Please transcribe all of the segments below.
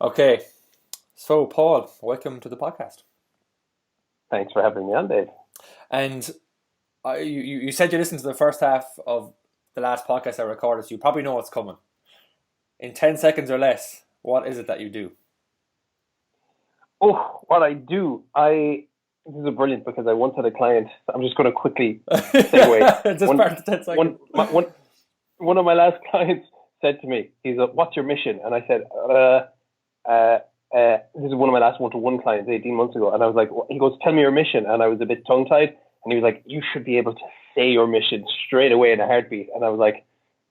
Okay, so Paul, welcome to the podcast. Thanks for having me on, Dave. And you said you listened to the first half of the last podcast I recorded, so you probably know what's coming. In 10 seconds or less, what is it that you do? Oh, what I do, this is brilliant because I once had a client. I'm just going to quickly segue. Just part of the 10 seconds. One of my last clients said to me, he's like, "What's your mission?" And I said, this is one of my last one-to-one clients 18 months ago. And I was like, he goes, "Tell me your mission." And I was a bit tongue-tied. And he was like, "You should be able to say your mission straight away in a heartbeat." And I was like,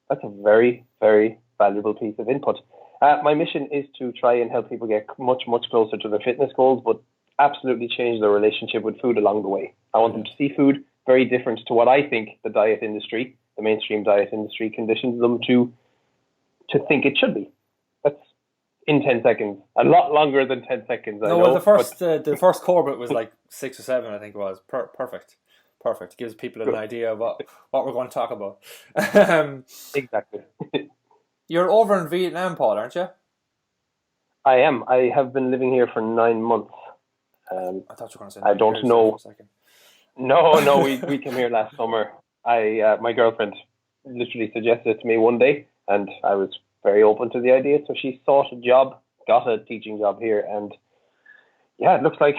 that's a very, very valuable piece of input. My mission is to try and help people get much, much closer to their fitness goals, but absolutely change their relationship with food along the way. I want them to see food very different to what I think the diet industry, the mainstream diet industry, conditions them to think it should be. That's in 10 seconds. A lot longer than 10 seconds, I know. Well, the first core bit was like 6 or 7, I think it was. Perfect. Perfect. Gives people an idea of what we're going to talk about. Exactly. You're over in Vietnam, Paul, aren't you? I am. I have been living here for 9 months. I thought you were going to say I don't know. For a second. No, we came here last summer. My girlfriend literally suggested it to me one day, and I was very open to the idea. So she sought a job, got a teaching job here, and yeah, it looks like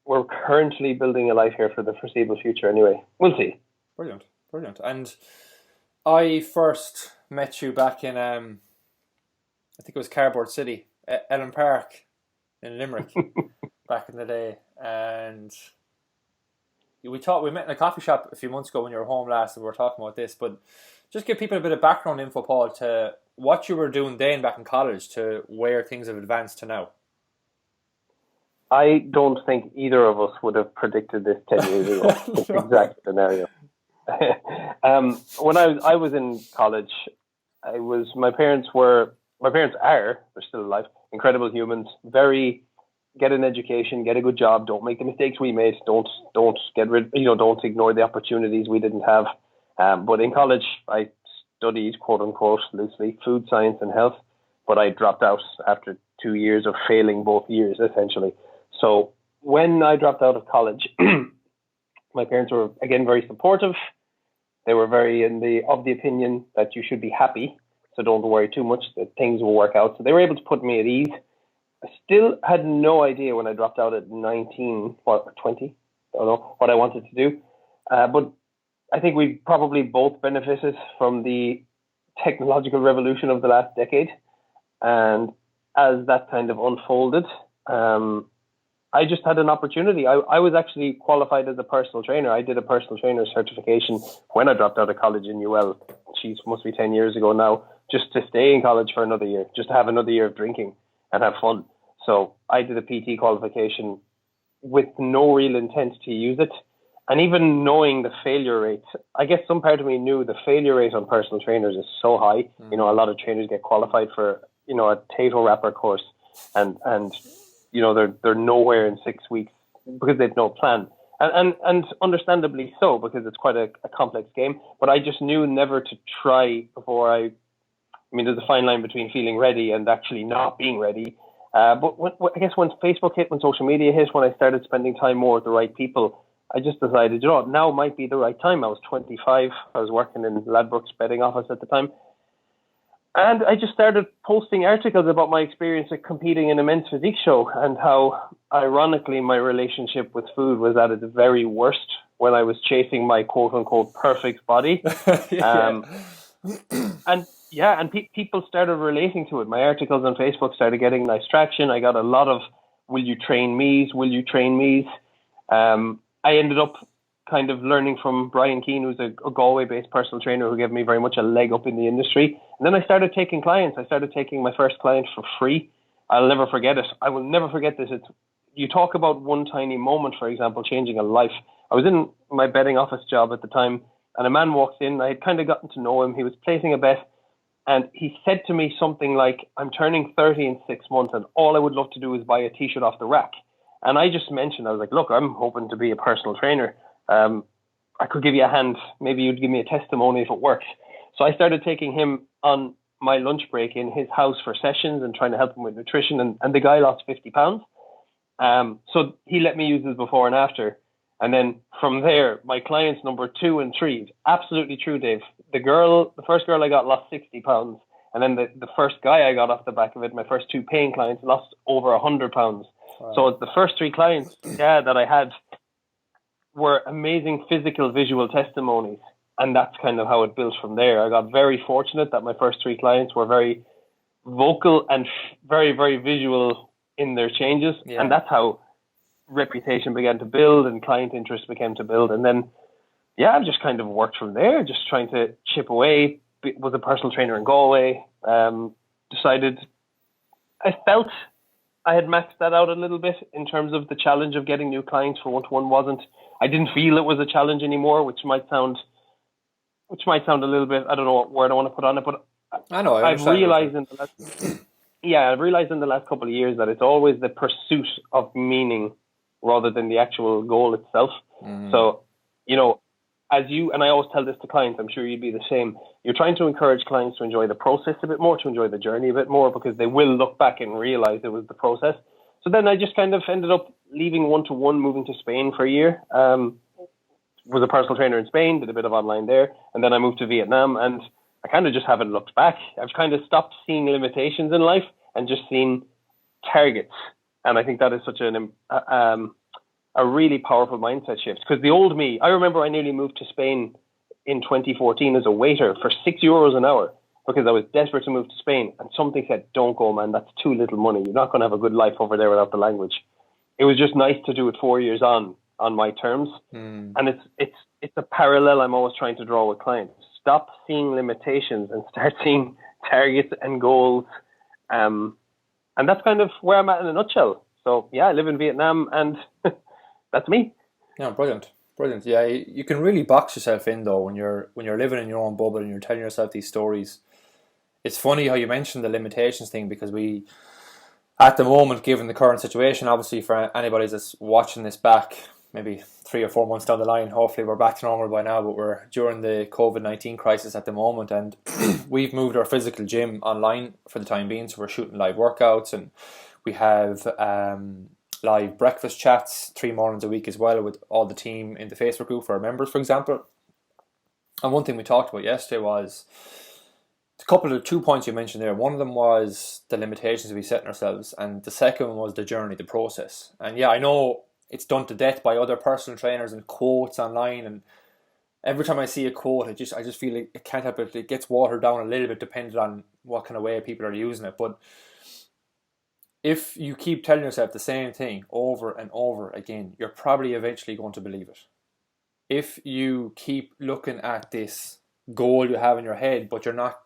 we're currently building a life here for the foreseeable future anyway. We'll see. Brilliant. And I first met you back in, I think it was Cardboard City, Ellen Park in Limerick, back in the day. And we met in a coffee shop a few months ago when you were home last, and we were talking about this. But just give people a bit of background info, Paul, to what you were doing then back in college to where things have advanced to now. I don't think either of us would have predicted this 10 years ago, this exact scenario. When I was in college, my parents are, they're still alive, incredible humans, get an education, get a good job, don't make the mistakes we made, don't ignore the opportunities we didn't have. But in college, I studied, quote unquote, loosely, food science and health, but I dropped out after 2 years of failing both years, essentially. So when I dropped out of college, my parents were, again, very supportive. They were very of the opinion that you should be happy, so don't worry too much, that things will work out. So they were able to put me at ease. I still had no idea when I dropped out at 19, or 20, I don't know, what I wanted to do. But I think we probably both benefited from the technological revolution of the last decade. And as that kind of unfolded, I just had an opportunity. I was actually qualified as a personal trainer. I did a personal trainer certification when I dropped out of college in UL. Geez, must be 10 years ago now, just to stay in college for another year, just to have another year of drinking and have fun. So I did a PT qualification with no real intent to use it. And even knowing the failure rate, I guess some part of me knew the failure rate on personal trainers is so high. A lot of trainers get qualified for, a Tato wrapper course and they're nowhere in 6 weeks because they've no plan. And understandably so, because it's quite a complex game. But I just knew never to try before there's a fine line between feeling ready and actually not being ready. But I guess when Facebook hit, when social media hit, when I started spending time more with the right people, I just decided, now might be the right time. I was 25. I was working in Ladbrokes betting office at the time. And I just started posting articles about my experience of competing in a men's physique show and how, ironically, my relationship with food was at its very worst when I was chasing my quote-unquote perfect body. People started relating to it. My articles on Facebook started getting nice traction. I got a lot of, will you train me's? Will you train me's? I ended up kind of learning from Brian Keane, who's a Galway-based personal trainer who gave me very much a leg up in the industry. And then I started taking clients. I started taking my first client for free. I'll never forget it. I will never forget this. You talk about one tiny moment, for example, changing a life. I was in my betting office job at the time, and a man walked in. I had kind of gotten to know him. He was placing a bet, and he said to me something like, "I'm turning 30 in 6 months, and all I would love to do is buy a T-shirt off the rack." And I just mentioned, I was like, "Look, I'm hoping to be a personal trainer. I could give you a hand. Maybe you'd give me a testimony if it works." So I started taking him on my lunch break in his house for sessions and trying to help him with nutrition, and the guy lost 50 pounds. So he let me use his before and after. And then from there, my clients number 2 and 3, absolutely true, Dave. The first girl I got lost 60 pounds. And then the first guy I got off the back of it, my first 2 paying clients, lost over 100 pounds. Wow. So the first 3 clients that I had were amazing physical, visual testimonies. And that's kind of how it built from there. I got very fortunate that my first 3 clients were very vocal and very, very visual in their changes. Yeah. And that's how reputation began to build and client interest began to build. And then, I've just kind of worked from there, just trying to chip away. Was a personal trainer in Galway. Decided, I felt I had maxed that out a little bit in terms of the challenge of getting new clients for one-to-one wasn't. I didn't feel it was a challenge anymore, which might sound a little bit, I don't know what word I want to put on it, but I've realized in the last couple of years that it's always the pursuit of meaning rather than the actual goal itself. Mm. So, and I always tell this to clients, I'm sure you'd be the same. You're trying to encourage clients to enjoy the process a bit more, to enjoy the journey a bit more, because they will look back and realize it was the process. So then I just kind of ended up leaving one-to-one, moving to Spain for a year. Was a personal trainer in Spain, did a bit of online there, and then I moved to Vietnam, and I kind of just haven't looked back. I've kind of stopped seeing limitations in life and just seen targets. And I think that is such a really powerful mindset shift. Because the old me, I remember I nearly moved to Spain in 2014 as a waiter for €6 an hour because I was desperate to move to Spain. And something said, don't go, man, that's too little money. You're not going to have a good life over there without the language. It was just nice to do it 4 years on my terms. Mm. And it's a parallel I'm always trying to draw with clients. Stop seeing limitations and start seeing targets and goals. And that's kind of where I'm at in a nutshell. So, I live in Vietnam and that's me. Yeah, brilliant. Yeah, you can really box yourself in though when you're living in your own bubble and you're telling yourself these stories. It's funny how you mentioned the limitations thing, because we, at the moment, given the current situation, obviously for anybody that's watching this back, maybe 3 or 4 months down the line, hopefully we're back to normal by now, but we're during the COVID-19 crisis at the moment, and we've moved our physical gym online for the time being, so we're shooting live workouts, and we have live breakfast chats 3 mornings a week as well with all the team in the Facebook group for our members, for example. And one thing we talked about yesterday was the 2 points you mentioned there. One of them was the limitations we set in ourselves, and the second one was the journey, the process. And I know it's done to death by other personal trainers and quotes online, and every time I see a quote, I just feel like it can't help it. It gets watered down a little bit depending on what kind of way people are using it. But if you keep telling yourself the same thing over and over again, you're probably eventually going to believe it. If you keep looking at this goal you have in your head, but you're not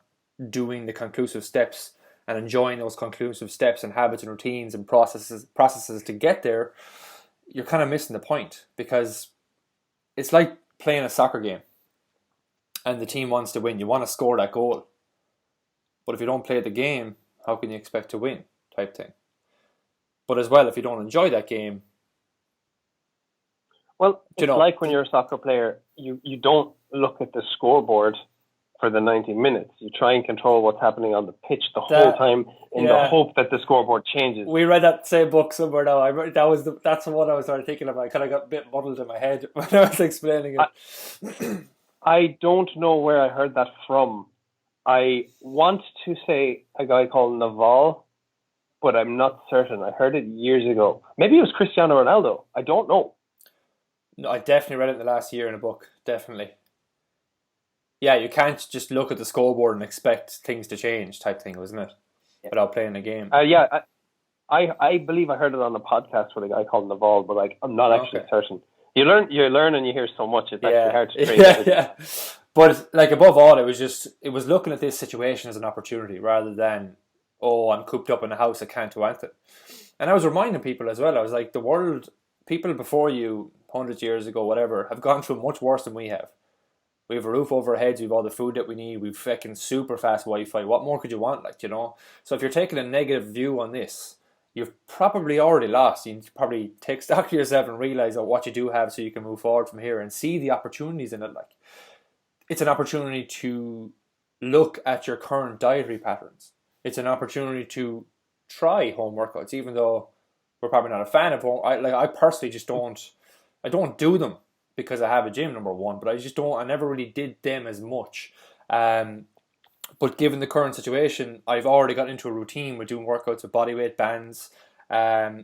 doing the conclusive steps and enjoying those conclusive steps and habits and routines and processes to get there, you're kind of missing the point, because it's like playing a soccer game and the team wants to win. You want to score that goal. But if you don't play the game, how can you expect to win, type thing? But as well, if you don't enjoy that game... Well, it's like when you're a soccer player, you don't look at the scoreboard for the 90 minutes. You try and control what's happening on the pitch the whole time in the hope that the scoreboard changes. We read that same book somewhere now. That's what I was sort of thinking about. I kind of got a bit muddled in my head when I was explaining it. I don't know where I heard that from. I want to say a guy called Naval, but I'm not certain. I heard it years ago. Maybe it was Cristiano Ronaldo. I don't know. No, I definitely read it in the last year in a book. Definitely. Yeah, you can't just look at the scoreboard and expect things to change, type thing, wasn't it? Yeah. Without playing the game. I believe I heard it on a podcast with a guy called Naval, but I'm not actually certain. You learn and you hear so much, it's actually hard to trace. Yeah. But above all, it was looking at this situation as an opportunity rather than, I'm cooped up in a house, I can't do anything. And I was reminding people as well, I was like, the world, people before you, 100 years ago, whatever, have gone through much worse than we have. We have a roof over our heads, we have all the food that we need, we've fucking super fast Wi-Fi. What more could you want, So if you're taking a negative view on this, you've probably already lost. You need to probably take stock of yourself and realise what you do have so you can move forward from here and see the opportunities in it. It's an opportunity to look at your current dietary patterns. It's an opportunity to try home workouts, even though we're probably not a fan of home. I personally just don't. I don't do them because I have a gym, number one, but I just don't. I never really did them as much. But given the current situation, I've already got into a routine with doing workouts with bodyweight bands,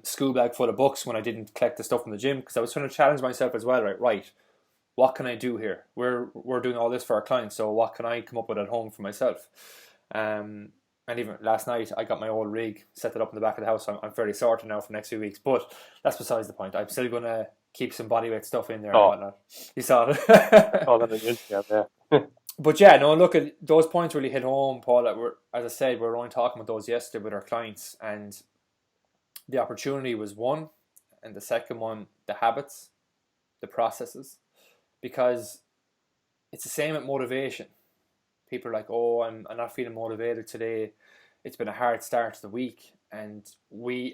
school bag full of books when I didn't collect the stuff from the gym, because I was trying to challenge myself as well. Right, what can I do here? We're doing all this for our clients, so what can I come up with at home for myself? And even last night, I got my old rig, set it up in the back of the house. I'm fairly sorted now for the next few weeks, but that's besides the point. I'm still going to keep some bodyweight stuff in there and whatnot. You saw it. Oh, that is interesting. Yeah. But yeah, no, look, at those points really hit home, Paul. That as I said, we were only talking about those yesterday with our clients, and the opportunity was one, and the second one, the habits, the processes, because it's the same at motivation. People are like, oh, I'm not feeling motivated today. It's been a hard start to the week. And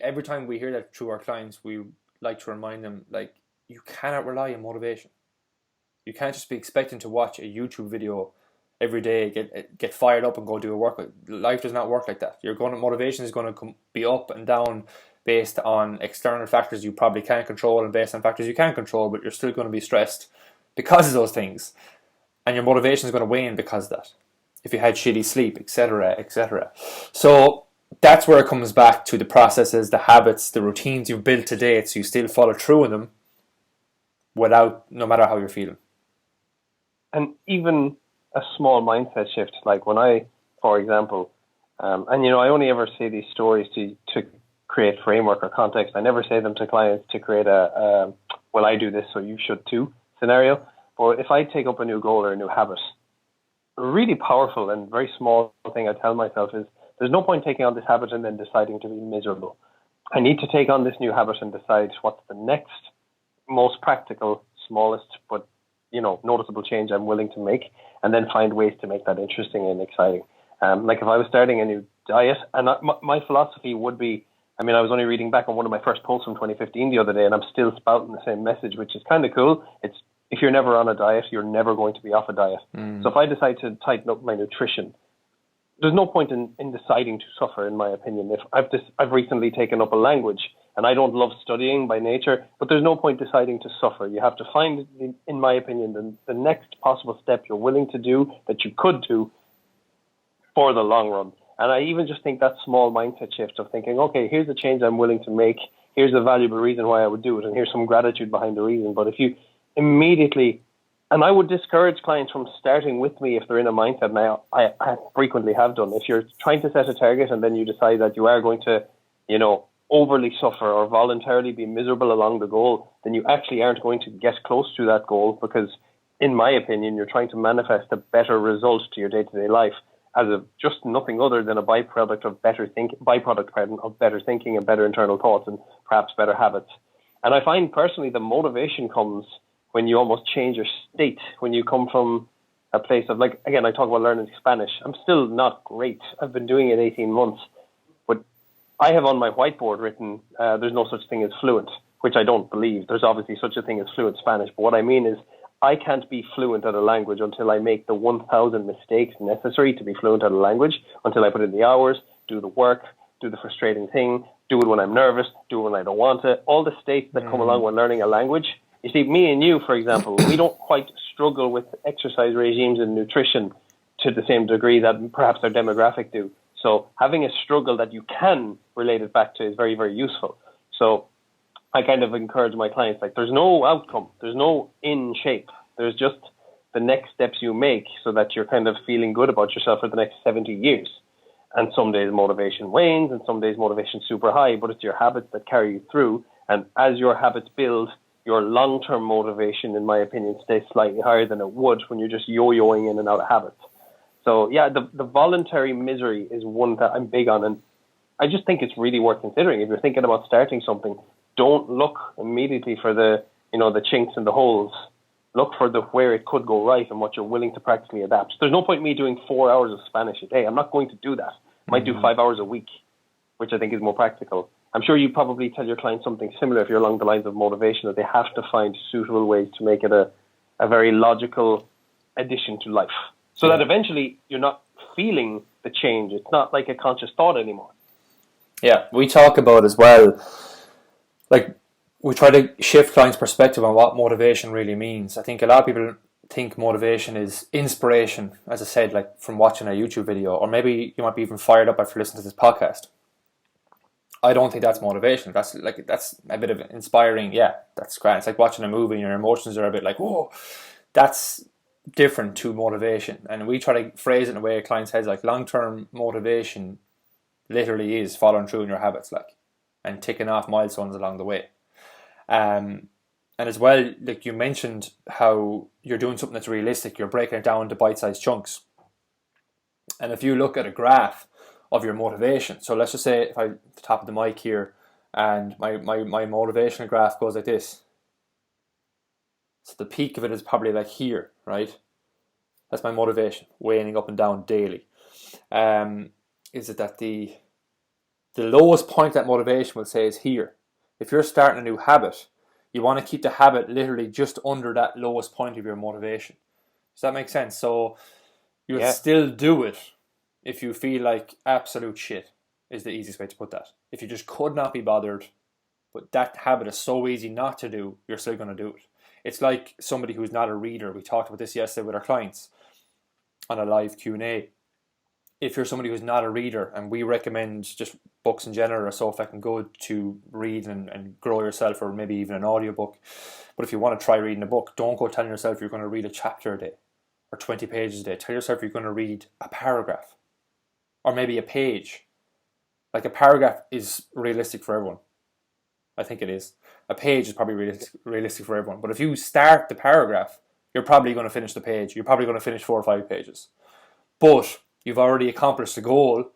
every time we hear that through our clients, we like to remind them, like, you cannot rely on motivation. You can't just be expecting to watch a YouTube video every day, get fired up and go do a workout. Life does not work like that. Motivation is going to be up and down based on external factors you probably can't control and based on factors you can control, but you're still going to be stressed because of those things. And your motivation is going to wane because of that. If you had shitty sleep, etc., etc. So that's where it comes back to the processes, the habits, the routines you've built to date, so you still follow through in them no matter how you're feeling. And even a small mindset shift, like when I, for example, and I only ever say these stories to create framework or context. I never say them to clients to create a well, I do this, so you should too scenario. But if I take up a new goal or a new habit, a really powerful and very small thing I tell myself is there's no point taking on this habit and then deciding to be miserable. I need to take on this new habit and decide what's the next most practical, smallest, but noticeable change I'm willing to make, and then find ways to make that interesting and exciting. Like if I was starting a new diet, and my philosophy would be, I was only reading back on one of my first posts from 2015 the other day, and I'm still spouting the same message, which is kind of cool. It's, if you're never on a diet, you're never going to be off a diet. So if I decide to tighten up my nutrition, there's no point in deciding to suffer, in my opinion. If I've recently taken up a language, and I don't love studying by nature, but there's no point deciding to suffer. You have to find, in my opinion, the next possible step you're willing to do that you could do for the long run. And I even just think that small mindset shift of thinking, okay, here's a change I'm willing to make. Here's a valuable reason why I would do it. And here's some gratitude behind the reason. But if you immediately, and I would discourage clients from starting with me if they're in a mindset, and I frequently have done. If you're trying to set a target and then you decide that you are going to, overly suffer or voluntarily be miserable along the goal, then you actually aren't going to get close to that goal, because in my opinion, you're trying to manifest a better result to your day-to-day life as just nothing other than a byproduct of better thinking and better internal thoughts and perhaps better habits. And I find personally the motivation comes when you almost change your state, when you come from a place of, like, again, I talk about learning Spanish. I'm still not great. I've been doing it 18 months. I have on my whiteboard written, there's no such thing as fluent, which I don't believe. There's obviously such a thing as fluent Spanish. But what I mean is I can't be fluent at a language until I make the 1,000 mistakes necessary to be fluent at a language, until I put in the hours, do the work, do the frustrating thing, do it when I'm nervous, do it when I don't want to. All the states that come along when learning a language. You see, me and you, for example, we don't quite struggle with exercise regimes and nutrition to the same degree that perhaps our demographic do. So having a struggle that you can relate it back to is very, very useful. So I kind of encourage my clients, like, there's no outcome, there's no in shape. There's just the next steps you make so that you're kind of feeling good about yourself for the next 70 years. And some days motivation wanes and some days motivation's super high, but it's your habits that carry you through. And as your habits build, your long-term motivation, in my opinion, stays slightly higher than it would when you're just yo-yoing in and out of habits. So yeah, the voluntary misery is one that I'm big on, and I just think it's really worth considering. If you're thinking about starting something, don't look immediately for the chinks and the holes. Look for where it could go right and what you're willing to practically adapt. There's no point in me doing 4 hours of Spanish a day. I'm not going to do that. I might do 5 hours a week, which I think is more practical. I'm sure you probably tell your clients something similar if you're along the lines of motivation, that they have to find suitable ways to make it a very logical addition to life. So that eventually you're not feeling the change. It's not like a conscious thought anymore. Yeah, we talk about as well, like we try to shift clients' perspective on what motivation really means. I think a lot of people think motivation is inspiration, as I said, like from watching a YouTube video, or maybe you might be even fired up after listening to this podcast. I don't think that's motivation. That's a bit of inspiring. Yeah, that's great. It's like watching a movie and your emotions are a bit like, whoa, that's different to motivation. And we try to phrase it in a way clients' heads like long-term motivation literally is following through in your habits, like, and ticking off milestones along the way. And as well, like you mentioned how you're doing something that's realistic, you're breaking it down into bite-sized chunks. And if you look at a graph of your motivation, so let's just say if I at the top of the mic here, and my motivational graph goes like this. So the peak of it is probably like here, right? That's my motivation, waning up and down daily. Is it that the lowest point of that motivation will say is here. If you're starting a new habit, you want to keep the habit literally just under that lowest point of your motivation. Does that make sense? So you would still do it if you feel like absolute shit, is the easiest way to put that. If you just could not be bothered, but that habit is so easy not to do, you're still going to do it. It's like somebody who's not a reader. We talked about this yesterday with our clients on a live Q&A. If you're somebody who's not a reader, and we recommend just books in general are so fucking good to read and grow yourself, or maybe even an audiobook. But if you want to try reading a book, don't go telling yourself you're going to read a chapter a day or 20 pages a day. Tell yourself you're going to read a paragraph or maybe a page. Like a paragraph is realistic for everyone. I think it is. A page is probably realistic for everyone. But if you start the paragraph, you're probably going to finish the page. You're probably going to finish 4 or 5 pages. But you've already accomplished the goal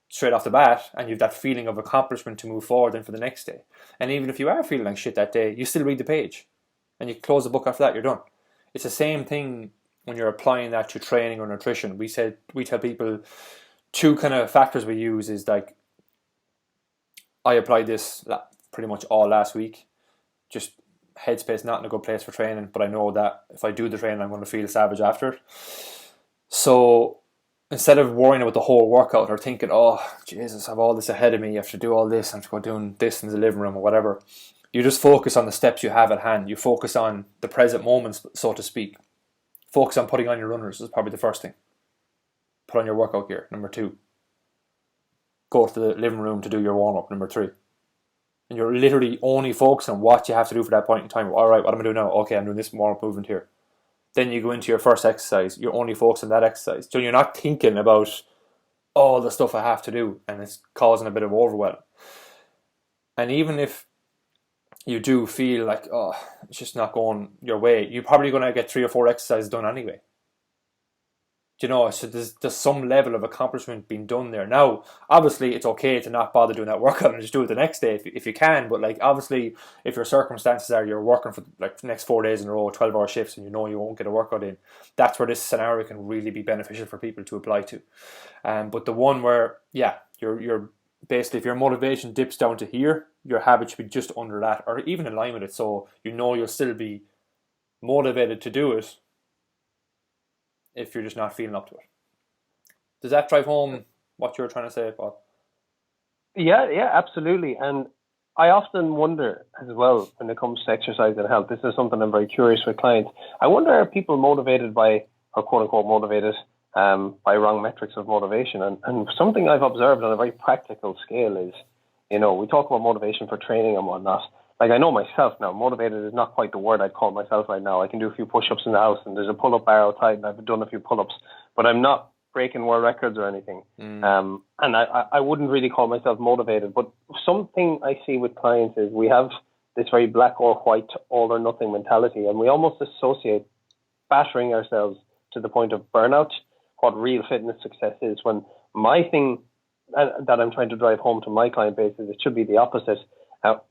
straight off the bat, and you've that feeling of accomplishment to move forward then for the next day. And even if you are feeling like shit that day, you still read the page. And you close the book after that, you're done. It's the same thing when you're applying that to training or nutrition. We tell people 2 kind of factors we use is like, I applied this pretty much all last week. Just headspace not in a good place for training, but I know that if I do the training, I'm going to feel savage after it. So instead of worrying about the whole workout or thinking, oh, Jesus, I have all this ahead of me, you have to do all this, I have to go doing this in the living room or whatever, you just focus on the steps you have at hand. You focus on the present moments, so to speak. Focus on putting on your runners is probably the first thing. Put on your workout gear, number 2. Go to the living room to do your warm-up, number 3. And you're literally only focusing on what you have to do for that point in time. All right, what am I doing now? Okay, I'm doing this warm-up movement here. Then you go into your first exercise. You're only focused on that exercise. So you're not thinking about all the stuff I have to do, and it's causing a bit of overwhelm. And even if you do feel like, oh, it's just not going your way, you're probably going to get 3 or 4 exercises done anyway. Do you know, so there's some level of accomplishment being done there. Now, obviously, it's okay to not bother doing that workout and just do it the next day if you can. But like, obviously, if your circumstances are you're working for like the next 4 days in a row, 12-hour shifts, and you know you won't get a workout in, that's where this scenario can really be beneficial for people to apply to. But the one where, you're basically, if your motivation dips down to here, your habit should be just under that, or even in line with it, so you know you'll still be motivated to do it if you're just not feeling up to it. Does that drive home what you're trying to say, Paul? Yeah, absolutely. And I often wonder as well when it comes to exercise and health, this is something I'm very curious with clients. I wonder, are people motivated by, or quote unquote motivated by wrong metrics of motivation? And something I've observed on a very practical scale is, we talk about motivation for training and whatnot. Like, I know myself now, motivated is not quite the word I'd call myself right now. I can do a few push-ups in the house, and there's a pull-up bar outside, and I've done a few pull-ups, but I'm not breaking world records or anything. And I wouldn't really call myself motivated, but something I see with clients is we have this very black or white, all or nothing mentality, and we almost associate battering ourselves to the point of burnout, what real fitness success is, when my thing that I'm trying to drive home to my client base is it should be the opposite.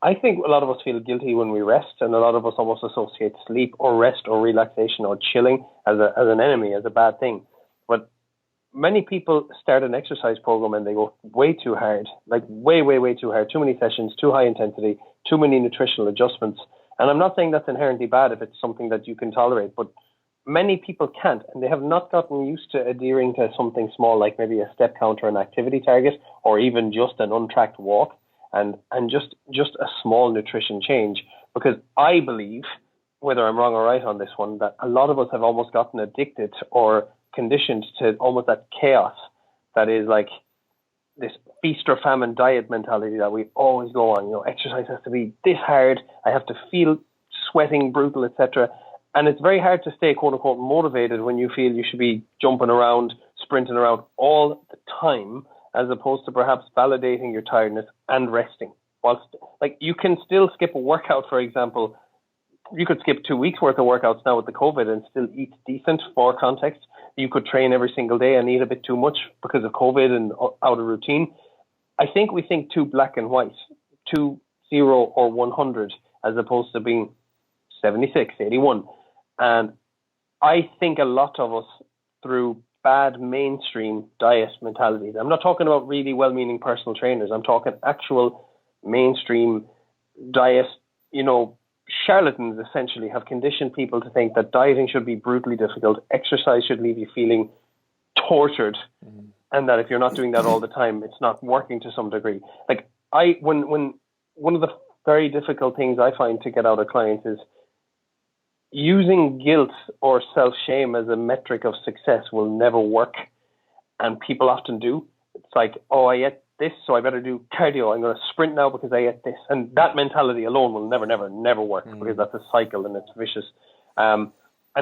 I think a lot of us feel guilty when we rest, and a lot of us almost associate sleep or rest or relaxation or chilling as an enemy, as a bad thing. But many people start an exercise program and they go way too hard, like way, way, way too hard, too many sessions, too high intensity, too many nutritional adjustments. And I'm not saying that's inherently bad if it's something that you can tolerate, but many people can't, and they have not gotten used to adhering to something small, like maybe a step count or an activity target, or even just an untracked walk, and just a small nutrition change. Because I believe, whether I'm wrong or right on this one, that a lot of us have almost gotten addicted or conditioned to almost that chaos that is like this feast or famine diet mentality that we always go on. You know, exercise has to be this hard. I have to feel sweating, brutal, etc. And it's very hard to stay, quote unquote, motivated when you feel you should be jumping around, sprinting around all the time, as opposed to perhaps validating your tiredness and resting. Whilst, like, you can still skip a workout, for example. You could skip 2 weeks worth of workouts now with the COVID and still eat decent, for context. You could train every single day and eat a bit too much because of COVID and out of routine. I think we think too black and white, too 0 or 100, as opposed to being 76, 81. And I think a lot of us, through bad mainstream diet mentalities, I'm not talking about really well-meaning personal trainers, I'm talking actual mainstream diet, charlatans essentially have conditioned people to think that dieting should be brutally difficult, exercise should leave you feeling tortured, and that if you're not doing that all the time, it's not working to some degree. Like, when one of the very difficult things I find to get out of clients is using guilt or self-shame as a metric of success will never work. And people often do. It's like, oh, I ate this, so I better do cardio. I'm going to sprint now because I ate this. And that mentality alone will never work, because that's a cycle and it's vicious. And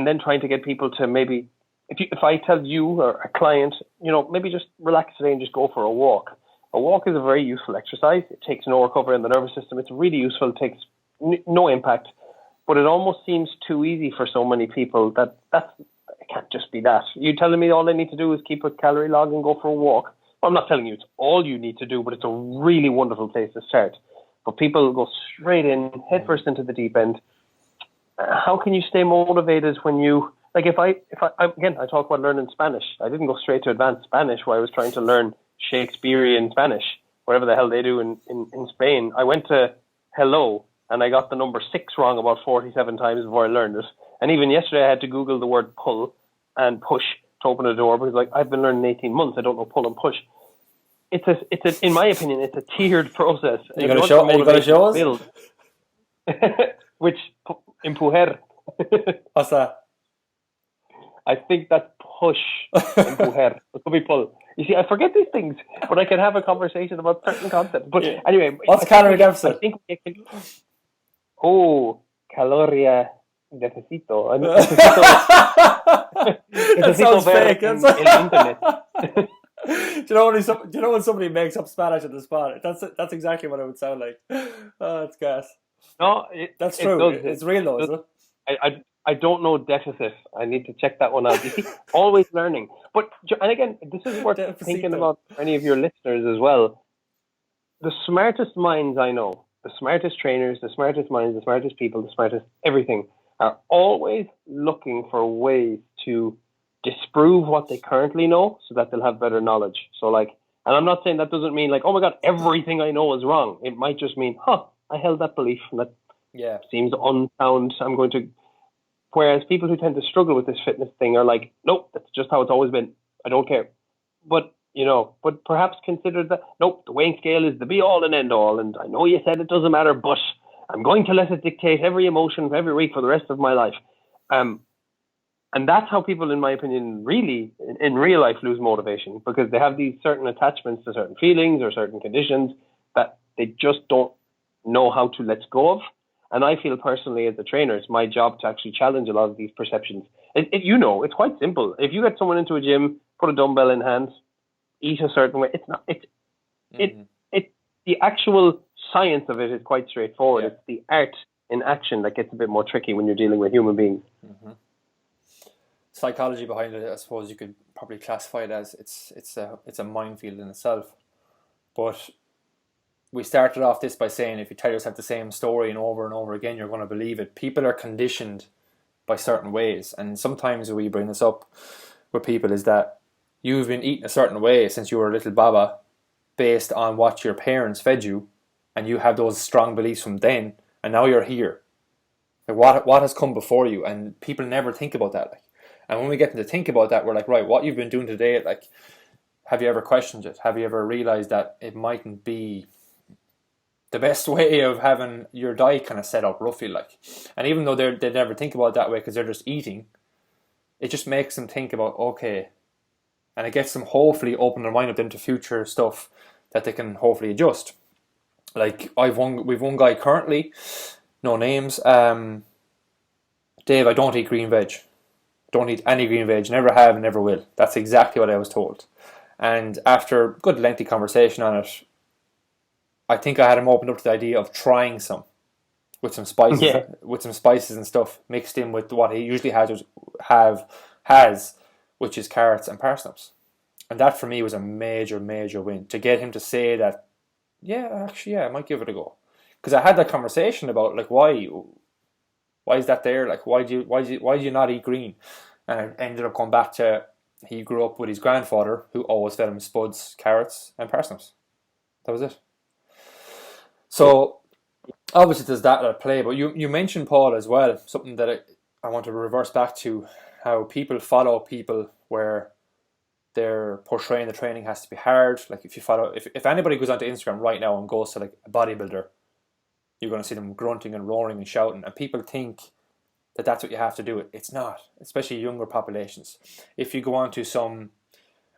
then trying to get people to maybe, if I tell you or a client, maybe just relax today and just go for a walk. A walk is a very useful exercise. It takes no recovery in the nervous system. It's really useful. It takes no impact. But it almost seems too easy for so many people that it can't just be that. You're telling me all I need to do is keep a calorie log and go for a walk? Well, I'm not telling you it's all you need to do, but it's a really wonderful place to start. But people go straight in, headfirst into the deep end. How can you stay motivated when you, like, if I talk about learning Spanish. I didn't go straight to advanced Spanish where I was trying to learn Shakespearean Spanish, whatever the hell they do in Spain. I went to hello, and I got the number 6 wrong about 47 times before I learned it. And even yesterday I had to Google the word pull and push to open a door, because, like, I've been learning 18 months. I don't know pull and push. It's in my opinion, it's a tiered process. Are you going to show us? Which, empujer. What's that? I think that's push. Empujer. It could be pull. You see, I forget these things, but I can have a conversation about certain concepts. But anyway, what's calorie deficit? I think we can. Caloria necesito. That sounds fake. El internet. Do you know when somebody makes up Spanish on the spot? That's exactly what it would sound like. Oh, it's gas. No, that's true. It's real though, isn't it? I don't know deficit. I need to check that one out. You see, always learning. And again, this is worth thinking about for any of your listeners as well. The smartest minds I know, the smartest trainers, the smartest minds, the smartest people, the smartest everything, are always looking for ways to disprove what they currently know so that they'll have better knowledge. So, like, and I'm not saying that doesn't mean like, oh my God, everything I know is wrong. It might just mean, I held that belief and that seems unsound. I'm going to. Whereas people who tend to struggle with this fitness thing are like, nope, that's just how it's always been. I don't care. But perhaps consider that, nope, the weighing scale is the be all and end all. And I know you said it doesn't matter, but I'm going to let it dictate every emotion of every week for the rest of my life. And that's how people, in my opinion, really, in real life, lose motivation, because they have these certain attachments to certain feelings or certain conditions that they just don't know how to let go of. And I feel personally, as a trainer, it's my job to actually challenge a lot of these perceptions. It's quite simple. If you get someone into a gym, put a dumbbell in hand, eat a certain way, the actual science of it is quite straightforward. Yeah. It's the art in action that gets a bit more tricky when you're dealing with human beings. Mm-hmm. Psychology behind it, I suppose you could probably classify it as it's a minefield in itself. But we started off this by saying if you tell yourself the same story and over again, you're going to believe it. People are conditioned by certain ways. And sometimes we bring this up with people is that you've been eating a certain way since you were a little baba based on what your parents fed you, and you have those strong beliefs from then, and now you're here. Like what has come before you? And people never think about that. Like, And when we get them to think about that, we're like, right, what you've been doing today, like, have you ever questioned it? Have you ever realized that it mightn't be the best way of having your diet kind of set up roughly, like? And even though they never think about it that way because they're just eating, it just makes them think about, okay, and it gets them hopefully open their mind up into future stuff that they can hopefully adjust. Like we've one guy currently, no names, Dave, I don't eat green veg. Don't eat any green veg, never have and never will. That's exactly what I was told. And after good lengthy conversation on it, I think I had him open up to the idea of trying some with some spices and stuff mixed in with what he usually has, which is carrots and parsnips. And that for me was a major, major win to get him to say that, yeah, actually, yeah, I might give it a go. Because I had that conversation about like why is that there? Like why do you not eat green? And I ended up going back to he grew up with his grandfather who always fed him spuds, carrots, and parsnips. That was it. So obviously there's that at play, but you mentioned, Paul, as well, something that I want to reverse back to, how people follow people where they're portraying the training has to be hard. Like if anybody goes onto Instagram right now and goes to like a bodybuilder, you're going to see them grunting and roaring and shouting, and people think that that's what you have to do. It's not, especially younger populations. If you go on to some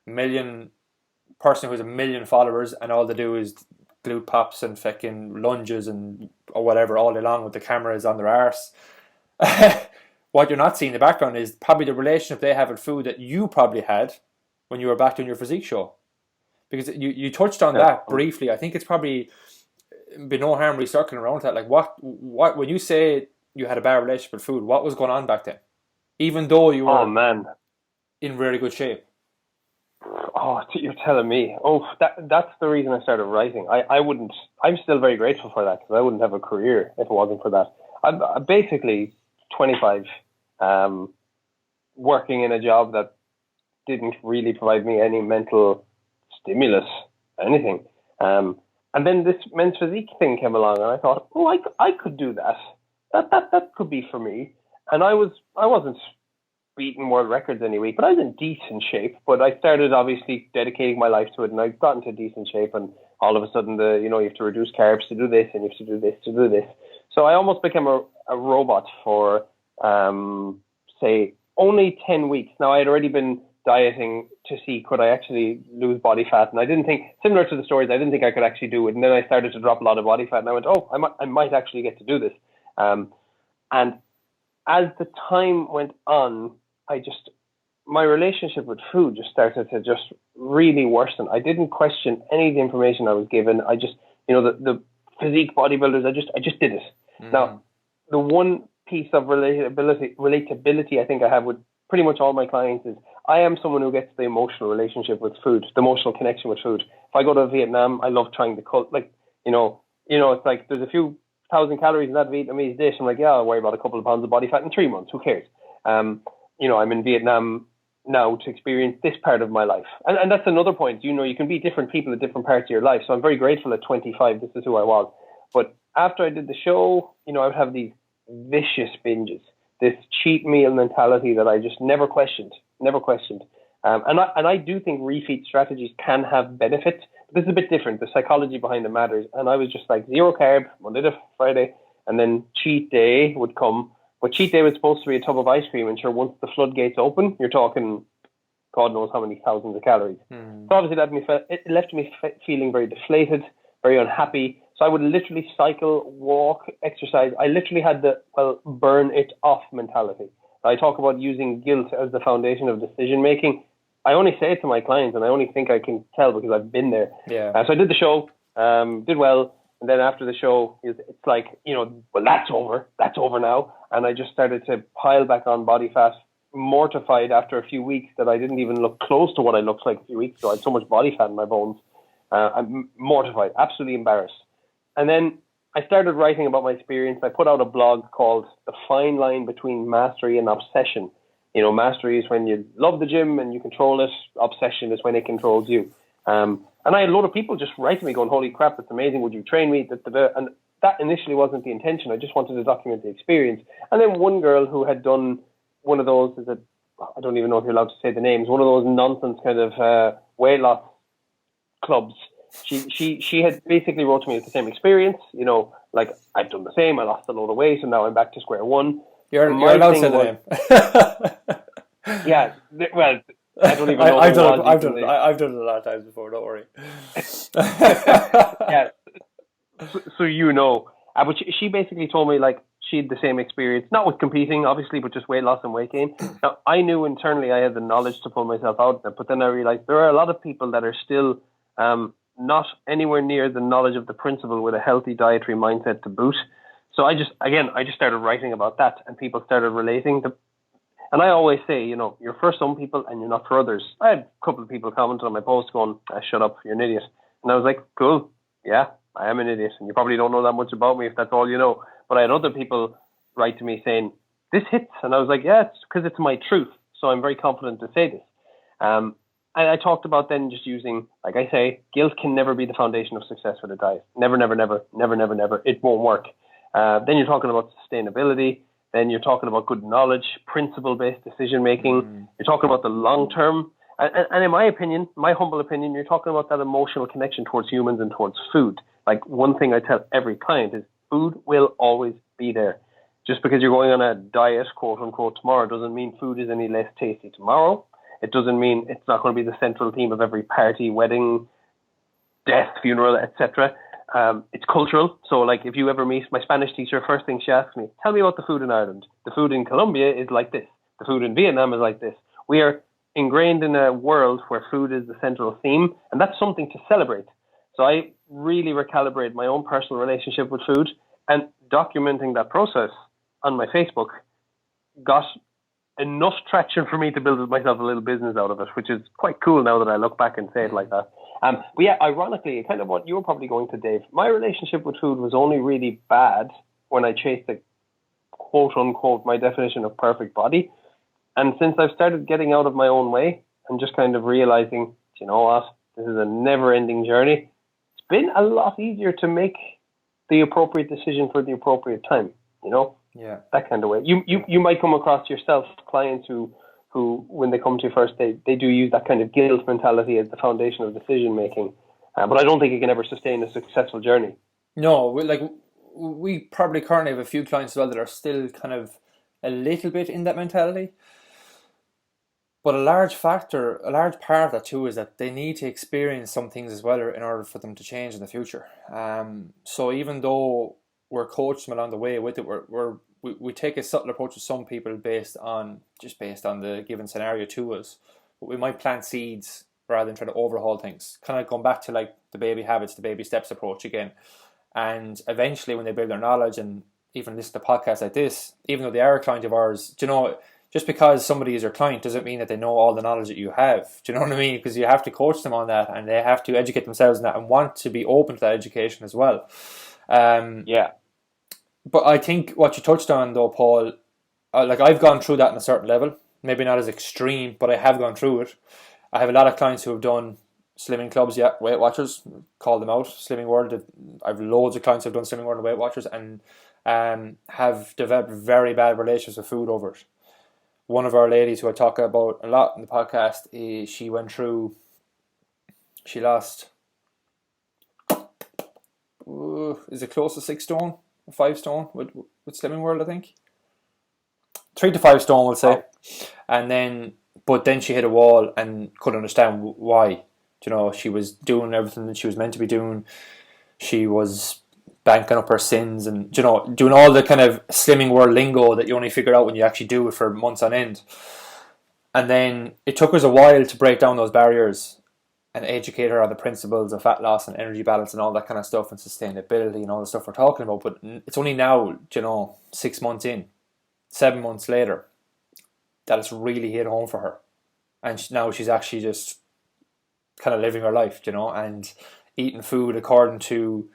person who has 1 million followers and all they do is glute pops and fucking lunges and or whatever all day long with the cameras on their arse, what you're not seeing in the background is probably the relationship they have with food that you probably had when you were back doing your physique show. Because you touched on that briefly. I think it's probably been no harm recircling around that. Like what when you say you had a bad relationship with food, what was going on back then? Even though you were in really good shape. Oh, you're telling me. Oh, that's the reason I started writing. I'm still very grateful for that, because I wouldn't have a career if it wasn't for that. I'm basically 25, working in a job that didn't really provide me any mental stimulus, anything. And then this men's physique thing came along, and I thought, oh, I could do that. That could be for me. And I wasn't beating world records any week, but I was in decent shape. But I started obviously dedicating my life to it, and I got into decent shape. And all of a sudden, you have to reduce carbs to do this, and you have to do this to do this. So I almost became a robot for, say, only 10 weeks. Now, I had already been dieting to see could I actually lose body fat, and I didn't think, similar to the stories, I didn't think I could actually do it. And then I started to drop a lot of body fat, and I went, oh, I might actually get to do this. And as the time went on, my relationship with food just started to just really worsen. I didn't question any of the information I was given. I just, the physique bodybuilders, I just did it. Mm. Now, the one piece of relatability I think I have with pretty much all my clients is I am someone who gets the emotional relationship with food, the emotional connection with food. If I go to Vietnam, I love trying it's like there's a few thousand calories in that Vietnamese dish. I'm like, yeah, I'll worry about a couple of pounds of body fat in 3 months. Who cares? I'm in Vietnam now to experience this part of my life. And that's another point. You can be different people at different parts of your life. So I'm very grateful at 25, this is who I was. But after I did the show, I would have these vicious binges, this cheat meal mentality that I just never questioned. And I do think refeed strategies can have benefits. This is a bit different. The psychology behind it matters. And I was just like 0 carb, Monday to Friday, and then cheat day would come. But cheat day was supposed to be a tub of ice cream, and sure, once the floodgates open, you're talking God knows how many thousands of calories. So obviously it left me feeling very deflated, very unhappy. So I would literally cycle, walk, exercise. I literally had the, burn it off mentality. I talk about using guilt as the foundation of decision making. I only say it to my clients, and I only think I can tell because I've been there. Yeah. So I did the show, did well. And then after the show, it's like, that's over. That's over now. And I just started to pile back on body fat, mortified after a few weeks that I didn't even look close to what I looked like a few weeks ago. I had so much body fat in my bones. I'm mortified, absolutely embarrassed. And then I started writing about my experience. I put out a blog called The Fine Line Between Mastery and Obsession. Mastery is when you love the gym and you control it. Obsession is when it controls you. And I had a lot of people just write to me going, holy crap, that's amazing. Would you train me? And that initially wasn't the intention. I just wanted to document the experience. And then one girl who had done one of those, is it I don't even know if you're allowed to say the names, one of those nonsense kind of weight loss clubs. She had basically wrote to me with the same experience, you know, like I've done the same, I lost a load of weight and now I'm back to square one. You're allowed to say the name. Yeah, well, I don't even know. I've done it a lot of times before, don't worry. Yeah, so you know, but she basically told me like she had the same experience, not with competing obviously, but just weight loss and weight gain. Now I knew internally I had the knowledge to pull myself out of it, but then I realized there are a lot of people that are still not anywhere near the knowledge of the principle with a healthy dietary mindset to boot. So I just started writing about that, and people started relating. And I always say, you know, you're for some people and you're not for others. I had a couple of people comment on my post going, shut up, you're an idiot. And I was like, cool, yeah, I am an idiot. And you probably don't know that much about me if that's all you know. But I had other people write to me saying, this hits. And I was like, yeah, it's because it's my truth. So I'm very confident to say this. And I talked about then just using, like I say, guilt can never be the foundation of success with a diet. Never, never, never, never, never, never. It won't work. Then you're talking about sustainability. Then you're talking about good knowledge, principle-based decision-making. You're talking about the long-term. And in my opinion, my humble opinion, you're talking about that emotional connection towards humans and towards food. Like one thing I tell every client is food will always be there. Just because you're going on a diet, quote unquote, tomorrow doesn't mean food is any less tasty tomorrow. It doesn't mean it's not going to be the central theme of every party, wedding, death, funeral, etc. It's cultural. So like if you ever meet my Spanish teacher, first thing she asks me, tell me about the food in Ireland. The food in Colombia is like this. The food in Vietnam is like this. We are ingrained in a world where food is the central theme, and that's something to celebrate. So I really recalibrated my own personal relationship with food, and documenting that process on my Facebook got enough traction for me to build myself a little business out of it, which is quite cool now that I look back and say it like that. But yeah, ironically, kind of what you were probably going to, Dave, my relationship with food was only really bad when I chased the quote unquote, my definition of perfect body. And since I've started getting out of my own way and just kind of realizing, you know what, this is a never ending journey, it's been a lot easier to make the appropriate decision for the appropriate time, you know? Yeah. That kind of way. You might come across yourself clients who when they come to you first, they do use that kind of guilt mentality as the foundation of decision making. But I don't think it can ever sustain a successful journey. No, we probably currently have a few clients as well that are still kind of a little bit in that mentality. But a large part of that too is that they need to experience some things as well in order for them to change in the future. So even though we're coaching them along the way with it, we take a subtle approach with some people based on the given scenario to us. But we might plant seeds rather than try to overhaul things. Kind of going back to like the baby habits, the baby steps approach again. And eventually when they build their knowledge and even listen to podcasts like this, even though they are a client of ours, do you know, just because somebody is your client doesn't mean that they know all the knowledge that you have. Do you know what I mean? Because you have to coach them on that and they have to educate themselves in that and want to be open to that education as well. Yeah. But I think what you touched on though, Paul, like I've gone through that in a certain level, maybe not as extreme, but I have gone through it. I have a lot of clients who have done slimming clubs, Weight Watchers, call them out, Slimming World. I've loads of clients who have done Slimming World and Weight Watchers and have developed very bad relationships with food over it. One of our ladies who I talk about a lot in the podcast, she lost, is it close to 6 stone? 5 stone with Slimming World, I think. 3 to 5 stone, we'll say. And but then she hit a wall and couldn't understand why. You know, she was doing everything that she was meant to be doing. She was banking up her sins and, you know, doing all the kind of Slimming World lingo that you only figure out when you actually do it for months on end. And then it took us a while to break down those barriers and educate her on the principles of fat loss and energy balance and all that kind of stuff and sustainability and all the stuff we're talking about. But it's only now, you know, 6 months in, 7 months later, that it's really hit home for her. And now she's actually just kind of living her life, you know, and eating food according to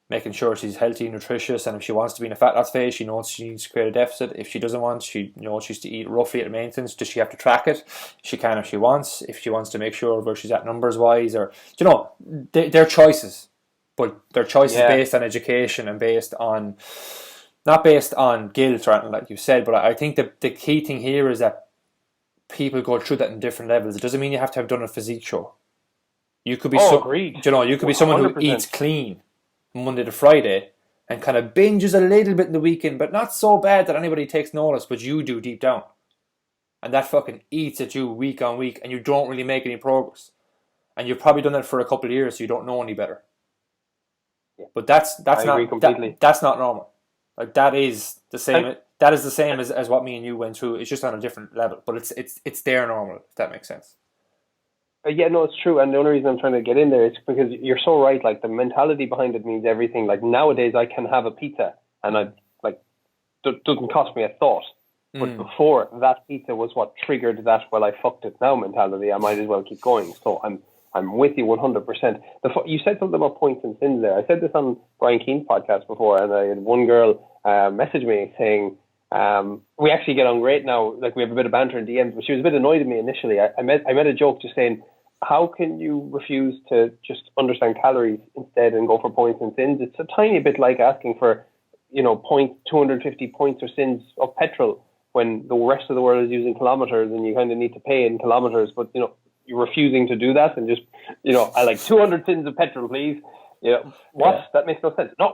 making sure she's healthy, nutritious, and if she wants to be in a fat loss phase, she knows she needs to create a deficit. If she doesn't want, she knows she's to eat roughly at maintenance. Does she have to track it? She can if she wants. If she wants to make sure where she's at numbers wise, or you know, they're choices, but they're choices based on education and based on not based on guilt or anything like you said. But I think the key thing here is that people go through that in different levels. It doesn't mean you have to have done a physique show. You could be agreed. You could be someone who 100%. eats clean Monday to Friday and kind of binges a little bit in the weekend, but not so bad that anybody takes notice, but you do deep down. And that fucking eats at you week on week, and you don't really make any progress. And you've probably done it for a couple of years, so you don't know any better. Yeah. But that's I agree completely. That's not normal. Like that is the same. That is the same as what me and you went through. It's just on a different level, but it's their normal. If that makes sense. Yeah, no, it's true. And the only reason I'm trying to get in there is because you're so right. Like the mentality behind it means everything. Like nowadays, I can have a pizza, and doesn't cost me a thought. But before, that pizza was what triggered that. Well, I fucked it now mentality. I might as well keep going. So I'm with you 100%. You said something about points and sins there. I said this on Brian Keane's podcast before, and I had one girl message me saying, we actually get on great now. Like we have a bit of banter in DMs, but she was a bit annoyed at me initially. I made a joke just saying, how can you refuse to just understand calories instead and go for points and sins? It's a tiny bit like asking for, 250 points or sins of petrol when the rest of the world is using kilometers and you kind of need to pay in kilometers, but you're refusing to do that and just, I like 200 sins of petrol, please. What? Yeah. That makes no sense. No,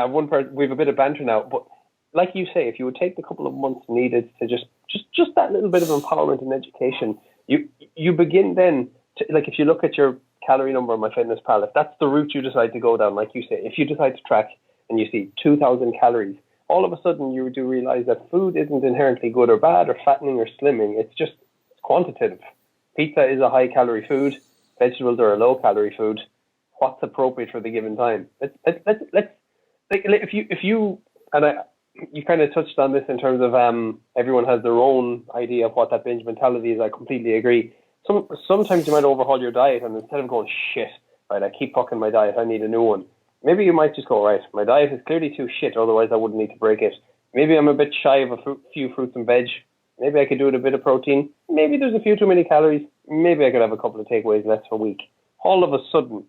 one person, we have a bit of banter now, but like you say, if you would take the couple of months needed to just that little bit of empowerment and education, you begin then to, like, if you look at your calorie number on MyFitnessPal, if that's the route you decide to go down, like you say, if you decide to track and you see 2,000 calories, all of a sudden you do realize that food isn't inherently good or bad or fattening or slimming. It's quantitative. Pizza is a high calorie food. Vegetables are a low calorie food. What's appropriate for the given time? You kind of touched on this in terms of everyone has their own idea of what that binge mentality is. I completely agree. Sometimes you might overhaul your diet, and instead of going, shit, right, I keep fucking my diet, I need a new one. Maybe you might just go, right, my diet is clearly too shit, otherwise I wouldn't need to break it. Maybe I'm a bit shy of a few fruits and veg. Maybe I could do it a bit of protein. Maybe there's a few too many calories. Maybe I could have a couple of takeaways less per week. All of a sudden,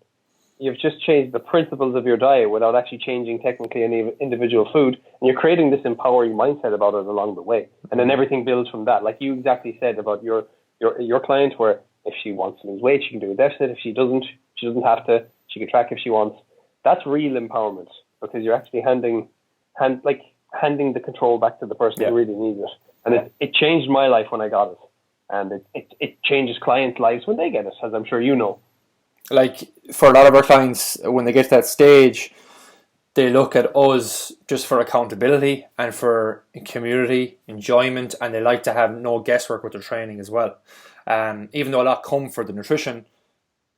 you've just changed the principles of your diet without actually changing technically any individual food. And you're creating this empowering mindset about it along the way. And then everything builds from that. Like you exactly said about your client, where if she wants to lose weight, she can do a deficit. If she doesn't have to. She can track if she wants. That's real empowerment, because you're actually handing the control back to the person who really needs it. And it changed my life when I got it. And it changes clients' lives when they get it, as I'm sure you know. Like, for a lot of our clients, when they get to that stage, they look at us just for accountability and for community, enjoyment, and they like to have no guesswork with their training as well. Even though a lot come for the nutrition,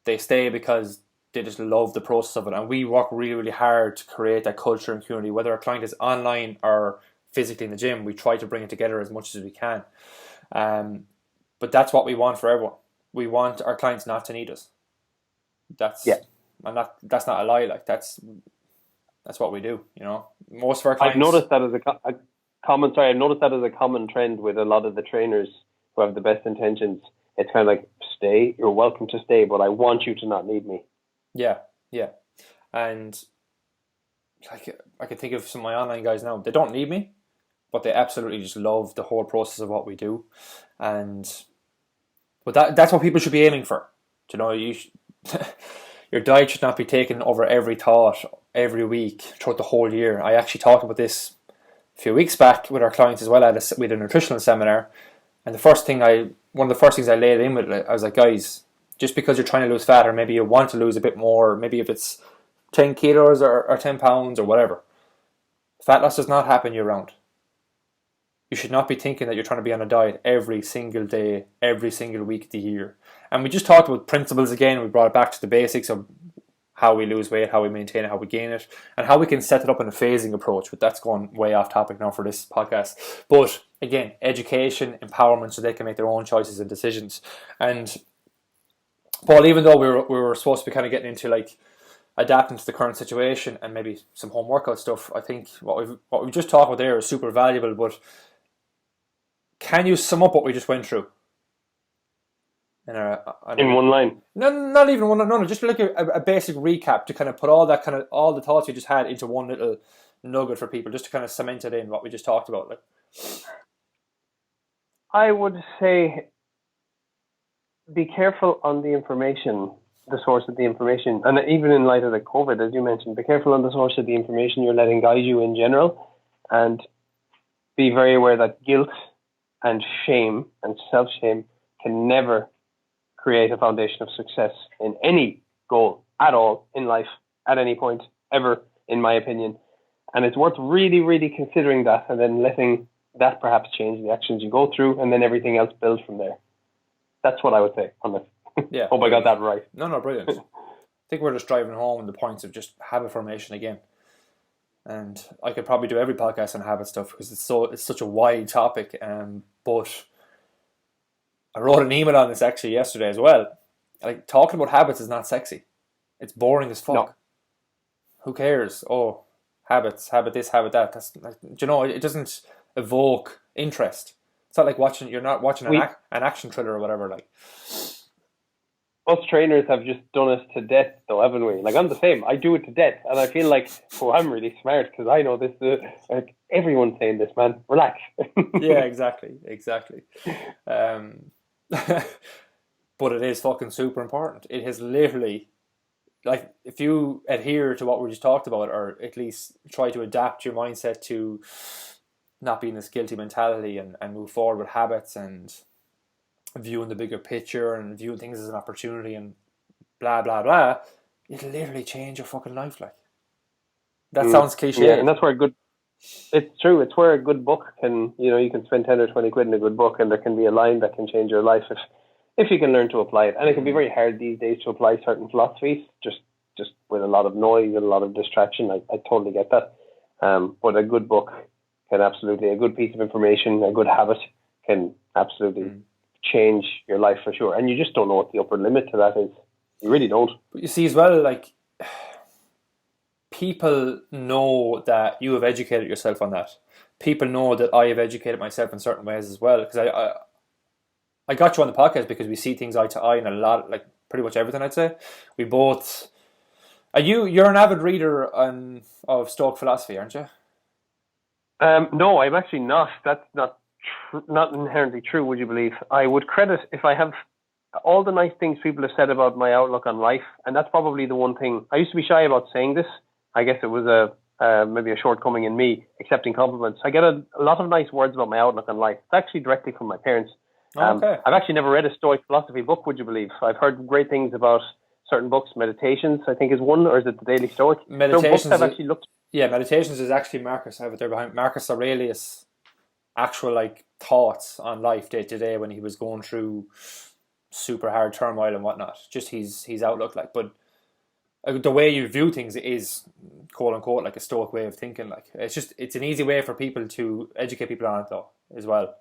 they stay because they just love the process of it. And we work really, really hard to create that culture and community. Whether our client is online or physically in the gym, we try to bring it together as much as we can. But that's what we want for everyone. We want our clients not to need us. That's not a lie. Like that's what we do. Most of our clients. I've noticed that as I've noticed that as a common trend with a lot of the trainers who have the best intentions. It's kind of like, stay. You're welcome to stay, but I want you to not need me. Yeah, and I can think of some of my online guys now. They don't need me, but they absolutely just love the whole process of what we do, but that's what people should be aiming for. Your diet should not be taken over every thought every week throughout the whole year. I actually talked about this a few weeks back with our clients as well. We had a nutritional seminar, and one of the first things I laid in with it, I was like, guys, just because you're trying to lose fat, or maybe you want to lose a bit more, maybe if it's 10 kilos or 10 pounds or whatever, fat loss does not happen year round. You should not be thinking that you're trying to be on a diet every single day, every single week of the year. And we just talked about principles again. We brought it back to the basics of how we lose weight, how we maintain it, how we gain it, and how we can set it up in a phasing approach. But that's going way off topic now for this podcast. But again, education, empowerment, so they can make their own choices and decisions. And Paul, even though we were supposed to be kind of getting into like adapting to the current situation and maybe some home workout stuff, I think what we've just talked about there is super valuable. But can you sum up what we just went through? In one line? No, not even one. No, just like a basic recap to kind of put all the thoughts we just had into one little nugget for people, just to kind of cement it in what we just talked about. Like, I would say be careful on the information, the source of the information. And even in light of the COVID, as you mentioned, be careful on the source of the information you're letting guide you in general. And be very aware that guilt and shame and self-shame can never create a foundation of success in any goal at all in life, at any point, ever, in my opinion. And it's worth really, really considering that and then letting that perhaps change the actions you go through and then everything else builds from there. That's what I would say on this. Yeah. Hope I got that right. No, brilliant. I think we're just driving home the points of just habit formation again. And I could probably do every podcast on habit stuff because it's such a wide topic. But I wrote an email on this actually yesterday as well. Like, talking about habits is not sexy. It's boring as fuck. No. Who cares? Oh, habits, habit this, habit that. That's like, you know, it doesn't evoke interest. It's not like you're not watching an action thriller or whatever. Like, us trainers have just done us to death, though, haven't we? Like, I'm the same. I do it to death, and I feel like, I'm really smart because I know this. Like, everyone's saying this, man. Relax. Yeah, exactly. But it is fucking super important. It has literally, like, if you adhere to what we just talked about, or at least try to adapt your mindset to not being this guilty mentality and move forward with habits and viewing the bigger picture and viewing things as an opportunity and blah, blah, blah, it'll literally change your fucking life. Like, that sounds cliche. Yeah, and that's where it's true. It's where a good book can, you can spend 10 or 20 quid in a good book and there can be a line that can change your life if you can learn to apply it. And it can be very hard these days to apply certain philosophies, just with a lot of noise and a lot of distraction. I totally get that. But a good book can absolutely, a good piece of information, a good habit can absolutely change your life for sure. And you just don't know what the upper limit to that is. You really don't. But you see as well, like, people know that you have educated yourself on that. People know that I have educated myself in certain ways as well. Because I got you on the podcast because we see things eye to eye in a lot, like pretty much everything, I'd say. We both... You're an avid reader of Stoic philosophy, aren't you? No, I'm actually not. That's not inherently true, would you believe? I would credit, if I have all the nice things people have said about my outlook on life, and that's probably the one thing. I used to be shy about saying this. I guess it was maybe a shortcoming in me, accepting compliments. I get a lot of nice words about my outlook on life. It's actually directly from my parents. Okay. I've actually never read a Stoic philosophy book, would you believe? I've heard great things about certain books. Meditations, I think, is one, or is it the Daily Stoic? Meditations. I've actually looked. Yeah, Meditations is actually Marcus. I have it there behind Marcus Aurelius' actual thoughts on life day to day when he was going through super hard turmoil and whatnot. Just his outlook, but the way you view things is quote unquote like a Stoic way of thinking. Like, it's an easy way for people to educate people on it though as well.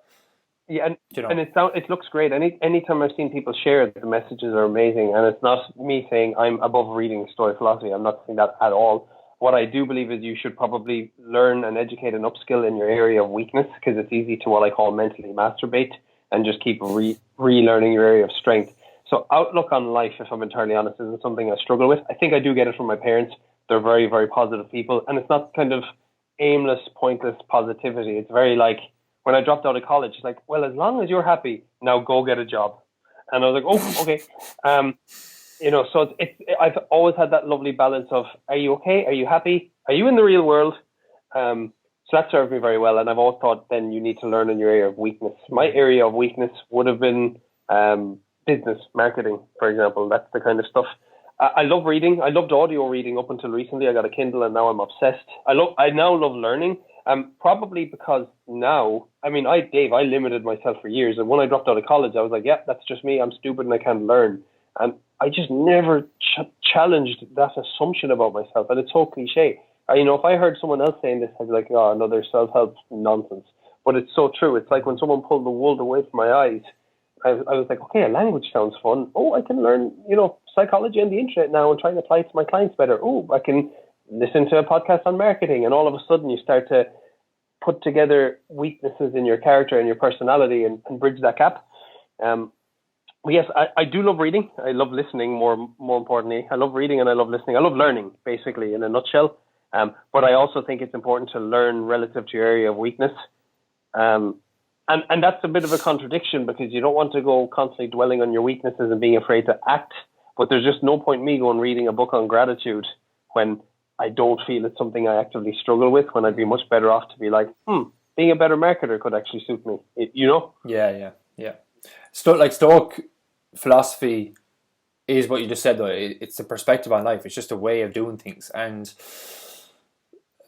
Yeah, and it looks great. Anytime I've seen people share it, the messages are amazing. And it's not me saying I'm above reading Stoic philosophy. I'm not saying that at all. What I do believe is you should probably learn and educate and upskill in your area of weakness, because it's easy to what I call mentally masturbate and just keep relearning your area of strength. So outlook on life, if I'm entirely honest, isn't something I struggle with. I think I do get it from my parents. They're very, very positive people. And it's not kind of aimless, pointless positivity. It's very like, when I dropped out of college, it's like, well, as long as you're happy, now go get a job. And I was like, oh, okay. So I've always had that lovely balance of, are you okay? Are you happy? Are you in the real world? So that served me very well. And I've always thought then you need to learn in your area of weakness. My area of weakness would have been business, marketing, for example. That's the kind of stuff. I love reading. I loved audio reading up until recently. I got a Kindle and now I'm obsessed. I now love learning. Probably because now, I limited myself for years. And when I dropped out of college, I was like, yeah, that's just me. I'm stupid and I can't learn. And I just never challenged that assumption about myself. And it's so cliche. If I heard someone else saying this, I'd be like, oh, another self-help nonsense. But it's so true. It's like when someone pulled the wool away from my eyes, I was like, okay, a language sounds fun. Oh, I can learn, psychology on the internet now and try and apply it to my clients better. Oh, I can listen to a podcast on marketing. And all of a sudden you start to put together weaknesses in your character and your personality and bridge that gap. Yes, I do love reading. I love listening more importantly. I love reading and I love listening. I love learning, basically, in a nutshell. But I also think it's important to learn relative to your area of weakness. And that's a bit of a contradiction, because you don't want to go constantly dwelling on your weaknesses and being afraid to act. But there's just no point me going reading a book on gratitude when I don't feel it's something I actively struggle with, when I'd be much better off to be like, being a better marketer could actually suit me. Yeah. Stoic philosophy is what you just said, though. It's a perspective on life. It's just a way of doing things. And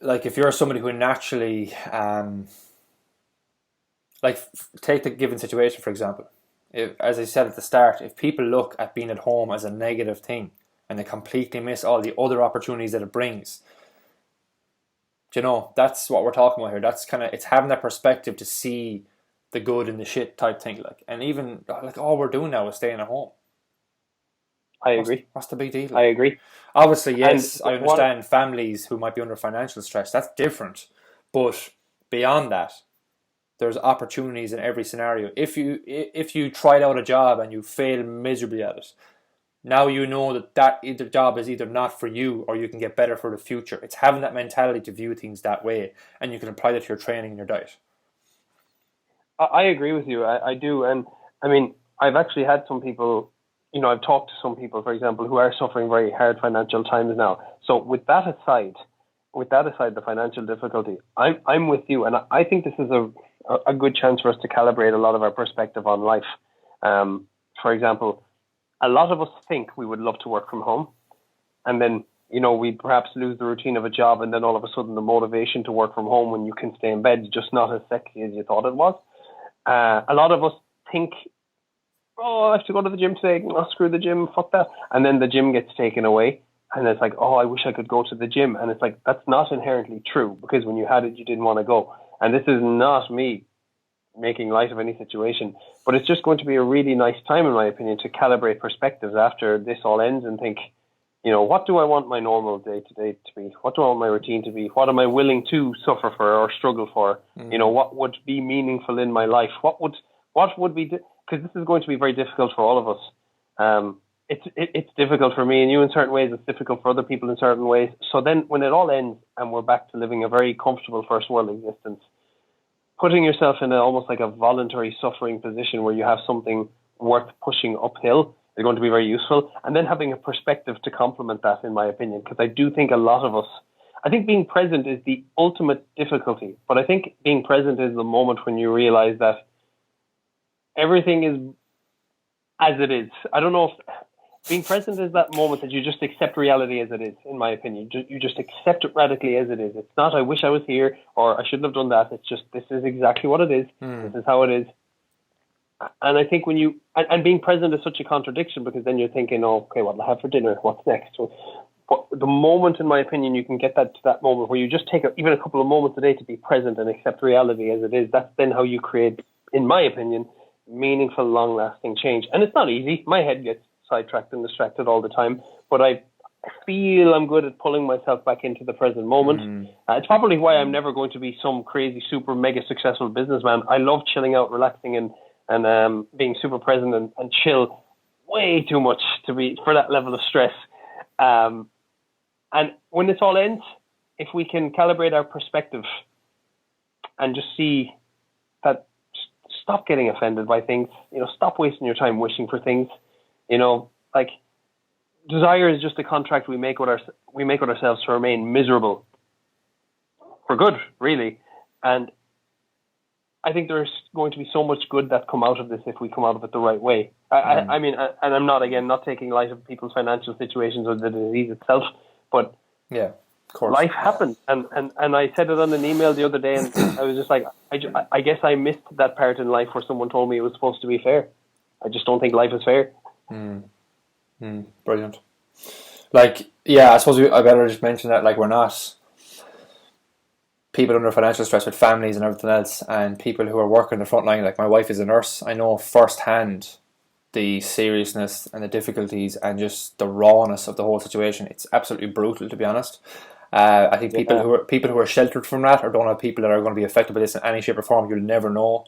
like, if you're somebody who naturally, take the given situation, for example. As I said at the start, if people look at being at home as a negative thing and they completely miss all the other opportunities that it brings, that's what we're talking about here. That's it's having that perspective to see the good in the shit type thing. And even all we're doing now is staying at home. I agree. What's the big deal? I agree. Obviously, yes, I understand families who might be under financial stress. That's different. But beyond that, there's opportunities in every scenario. If you tried out a job and you fail miserably at it, now you know that either job is either not for you, or you can get better for the future. It's having that mentality to view things that way, and you can apply that to your training and your diet. I agree with you. I do. And I mean, I've actually had some people, I've talked to some people, for example, who are suffering very hard financial times now. So with that aside, the financial difficulty, I'm with you. And I think this is a good chance for us to calibrate a lot of our perspective on life. For example, a lot of us think we would love to work from home, and then, we perhaps lose the routine of a job, and then all of a sudden the motivation to work from home when you can stay in bed is just not as sexy as you thought it was. A lot of us think, I have to go to the gym today. Oh, screw the gym, fuck that. And then the gym gets taken away, and it's like, I wish I could go to the gym. And it's like, that's not inherently true, because when you had it, you didn't want to go. And this is not me making light of any situation, but it's just going to be a really nice time, in my opinion, to calibrate perspectives after this all ends and think, what do I want my normal day-to-day to be? What do I want my routine to be? What am I willing to suffer for or struggle for? What would be meaningful in my life? What would be, because this is going to be very difficult for all of us. It's difficult for me and you in certain ways. It's difficult for other people in certain ways. So then when it all ends and we're back to living a very comfortable first world existence, putting yourself in almost like a voluntary suffering position where you have something worth pushing uphill is going to be very useful. And then having a perspective to complement that, in my opinion, because I do think a lot of us, I think being present is the ultimate difficulty, but I think being present is the moment when you realize that everything is as it is. I don't know if being present is that moment that you just accept reality as it is, in my opinion. You just accept it radically as it is. It's not, I wish I was here, or I shouldn't have done that. It's just, this is exactly what it is. This is how it is. And I think when you, and being present is such a contradiction, because then you're thinking, okay, what will I have for dinner? What's next? But the moment, in my opinion, you can get that to that moment where you just take even a couple of moments a day to be present and accept reality as it is. That's then how you create, in my opinion, meaningful, long-lasting change. And it's not easy. My head gets sidetracked and distracted all the time, but I feel I'm good at pulling myself back into the present moment. It's probably why I'm never going to be some crazy, super, mega successful businessman. I love chilling out, relaxing, and being super present and chill way too much to be for that level of stress. And when this all ends, if we can calibrate our perspective and just see that, stop getting offended by things, stop wasting your time wishing for things. Like, desire is just a contract we make with ourselves to remain miserable for good, really. And I think there's going to be so much good that come out of this if we come out of it the right way. I mean, and I'm not taking light of people's financial situations or the disease itself, but yeah, of course, life happens. And I said it on an email the other day, and I was just like, I guess I missed that part in life where someone told me it was supposed to be fair. I just don't think life is fair. Brilliant. I suppose I better just mention that, we're not people under financial stress with families and everything else, and people who are working the front line. Like, my wife is a nurse. I know firsthand the seriousness and the difficulties and just the rawness of the whole situation. It's absolutely brutal, to be honest. I think people who are sheltered from that, or don't have people that are going to be affected by this in any shape or form, you'll never know.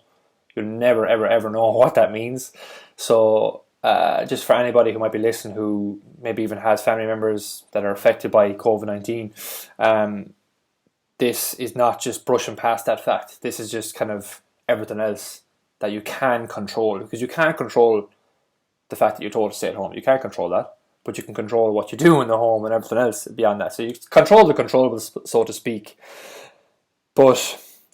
You'll never, ever, ever know what that means. So just for anybody who might be listening, who maybe even has family members that are affected by COVID-19, this is not just brushing past that fact. This is just kind of everything else that you can control, because you can't control the fact that you're told to stay at home. You can't control that, but you can control what you do in the home and everything else beyond that. So you control the controllables, so to speak. But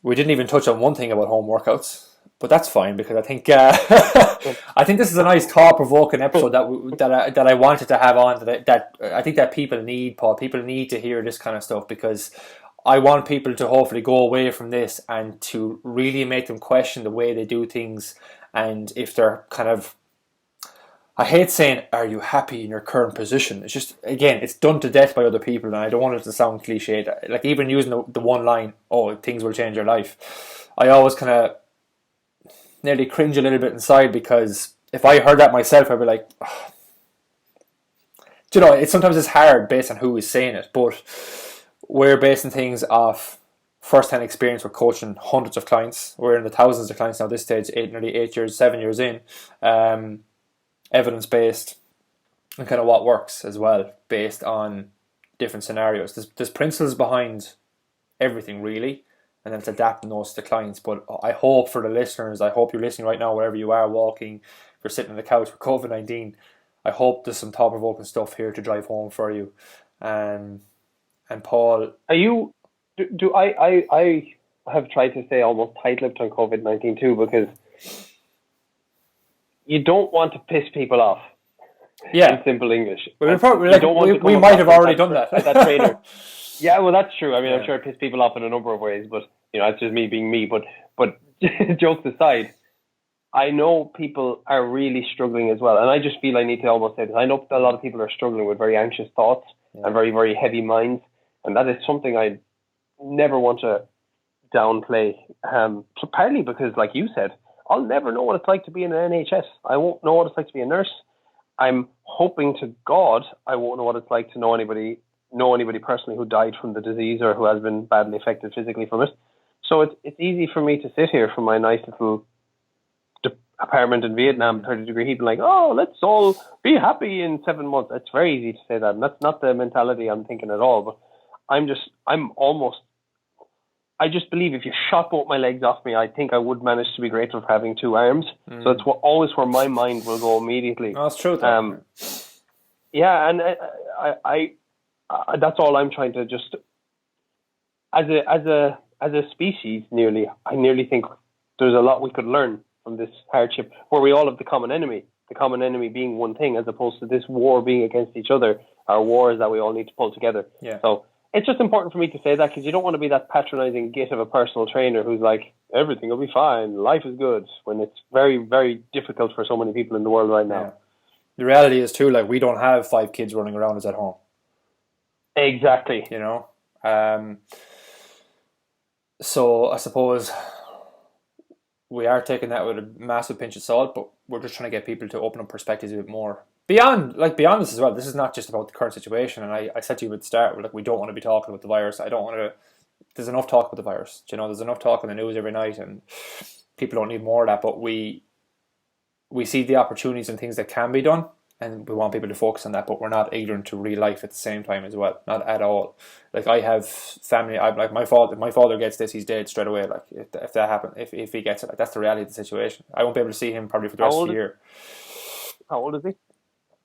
we didn't even touch on one thing about home workouts. But that's fine, because I think I think this is a nice thought-provoking episode that I wanted to have on, that I think that people need, Paul. People need to hear this kind of stuff, because I want people to hopefully go away from this and to really make them question the way they do things, and if they're kind of, I hate saying, are you happy in your current position? It's just, again, it's done to death by other people, and I don't want it to sound cliched. Like, even using the one line, oh, things will change your life, I always kind of nearly cringe a little bit inside, because if I heard that myself, I'd be like, oh. Do you know, sometimes it's hard based on who is saying it, but we're basing things off first-hand experience. We're coaching hundreds of clients. We're in the thousands of clients now at this stage, nearly 8 years, 7 years in. Evidence-based, and kind of what works as well, based on different scenarios. There's principles behind everything, really, and then it's adapting those to the clients. But I hope for the listeners, I hope you're listening right now, wherever you are, walking, if you're sitting on the couch with COVID-19, I hope there's some thought-provoking stuff here to drive home for you. And Paul, are you? I have tried to stay almost tight-lipped on COVID-19 too, because you don't want to piss people off. Yeah. In simple English. Well, we might have already done that. That trainer. Yeah, well, that's true. I mean, yeah. I'm sure it pissed people off in a number of ways, but it's just me being me. But jokes aside, I know people are really struggling as well, and I just feel I need to almost say this. I know a lot of people are struggling with very anxious thoughts and very, very heavy minds, and that is something I never want to downplay. So partly because, like you said, I'll never know what it's like to be in an NHS. I won't know what it's like to be a nurse. I'm hoping to God I won't know what it's like to know anybody personally who died from the disease or who has been badly affected physically from it. So it's easy for me to sit here from my nice little apartment in Vietnam, 30-degree heat, and like, oh, let's all be happy in 7 months. It's very easy to say that, and that's not the mentality I'm thinking at all. But I just believe if you shot both my legs off me, I think I would manage to be grateful for having two arms. So it's always where my mind will go immediately. No, that's true, though. Yeah, and I that's all I'm trying to just, as a species, I nearly think there's a lot we could learn from this hardship, where we all have the common enemy being one thing, as opposed to this war being against each other. Our war is that we all need to pull together. Yeah. So it's just important for me to say that, because you don't want to be that patronizing git of a personal trainer who's like, everything will be fine, life is good, when it's very, very difficult for so many people in the world right now. Yeah. The reality is too, like, we don't have 5 kids running around us at home. Exactly. So I suppose we are taking that with a massive pinch of salt, but we're just trying to get people to open up perspectives a bit more. Beyond this as well, this is not just about the current situation, and I said to you at the start, like, we don't want to be talking about the virus. There's enough talk about the virus. There's enough talk in the news every night, and people don't need more of that, but we see the opportunities and things that can be done, and we want people to focus on that, but we're not ignorant to real life at the same time as well. Not at all. Like, I have family, like my father. If my father gets this, he's dead straight away. Like, if that happens, if he gets it, like, that's the reality of the situation. I won't be able to see him probably for the rest of the year. How old is he?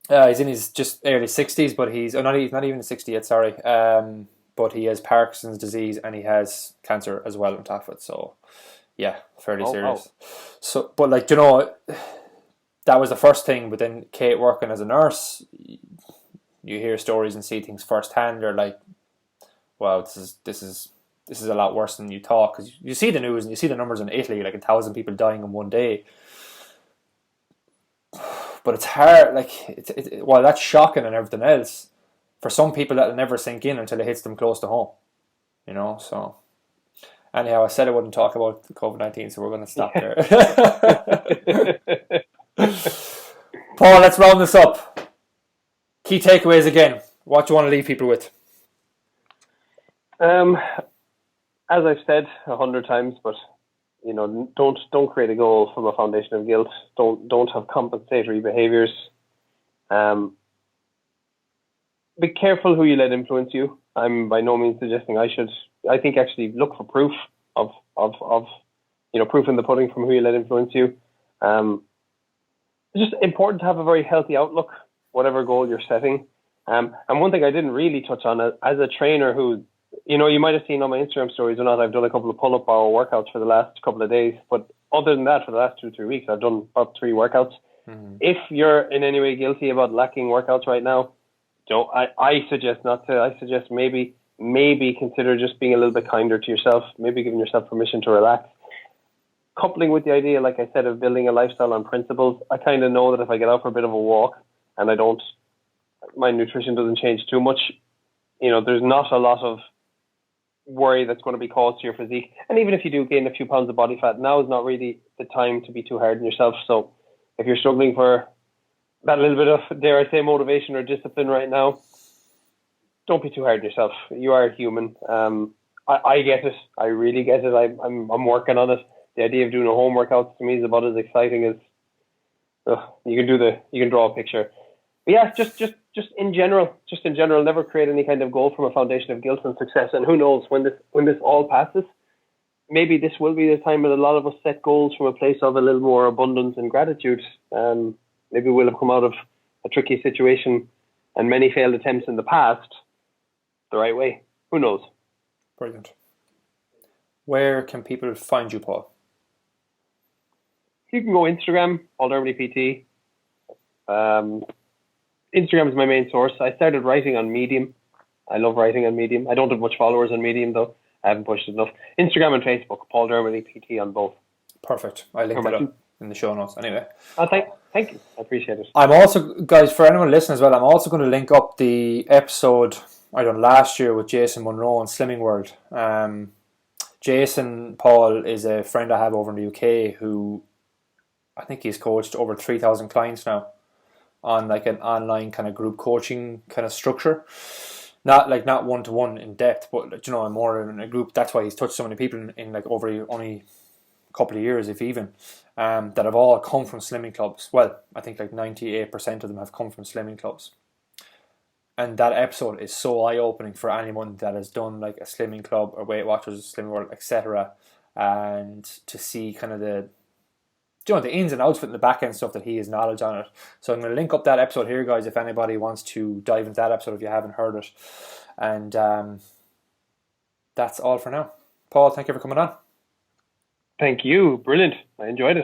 He's in his just early 60s, but he's not even 60 yet. Sorry, but he has Parkinson's disease and he has cancer as well on top of it. So, yeah, fairly serious. So, but like, that was the first thing. But then Kate working as a nurse, you hear stories and see things firsthand. You're like, wow, this is a lot worse than you thought, because you see the news and you see the numbers in Italy, like 1,000 people dying in one day. But it's hard, like, while that's shocking and everything else, for some people that'll never sink in until it hits them close to home. So anyhow, I said I wouldn't talk about COVID-19, so we're going to stop there. Paul, let's round this up. Key takeaways again. What do you want to leave people with? As I've said 100 times, but don't create a goal from a foundation of guilt. Don't have compensatory behaviors. Be careful who you let influence you. I'm by no means suggesting I think actually look for proof of proof in the pudding from who you let influence you. It's just important to have a very healthy outlook, whatever goal you're setting. And one thing I didn't really touch on, as a trainer who, you might have seen on my Instagram stories or not, I've done a couple of pull-up bar workouts for the last couple of days. But other than that, for the last 2-3 weeks, I've done about 3 workouts. Mm-hmm. If you're in any way guilty about lacking workouts right now, I suggest not to. I suggest maybe consider just being a little bit kinder to yourself, maybe giving yourself permission to relax. Coupling with the idea, like I said, of building a lifestyle on principles, I kind of know that if I get out for a bit of a walk and my nutrition doesn't change too much, there's not a lot of worry that's going to be caused to your physique. And even if you do gain a few pounds of body fat, now is not really the time to be too hard on yourself. So if you're struggling for that little bit of, dare I say, motivation or discipline right now, don't be too hard on yourself. You are human. I get it. I really get it. I'm working on it. The idea of doing a home workout to me is about as exciting as you can draw a picture. But yeah, just in general, never create any kind of goal from a foundation of guilt and success. And who knows, when this all passes, maybe this will be the time that a lot of us set goals from a place of a little more abundance and gratitude. Maybe we'll have come out of a tricky situation and many failed attempts in the past the right way. Who knows? Brilliant. Where can people find you, Paul? You can go Instagram, Paul Dermody PT. Instagram is my main source. I started writing on Medium. I love writing on Medium. I don't have much followers on Medium, though. I haven't pushed it enough. Instagram and Facebook, Paul Dermody PT on both. Perfect. I linked it up in the show notes anyway. Thank you. I appreciate it. I'm also, guys, for anyone listening as well, I'm also going to link up the episode I done last year with Jason Monroe on Slimming World. Jason Paul is a friend I have over in the UK who I think he's coached over 3,000 clients now on like an online kind of group coaching kind of structure. Not one-to-one in depth, but more in a group. That's why he's touched so many people in like over only a couple of years, if even, that have all come from slimming clubs. Well, I think like 98% of them have come from slimming clubs. And that episode is so eye-opening for anyone that has done like a slimming club or Weight Watchers, Slimming World, etc. And to see kind of the ins and outs, and the back end stuff that he has knowledge on it. So I'm going to link up that episode here, guys, if anybody wants to dive into that episode if you haven't heard it. And that's all for now. Paul, thank you for coming on. Thank you. Brilliant. I enjoyed it.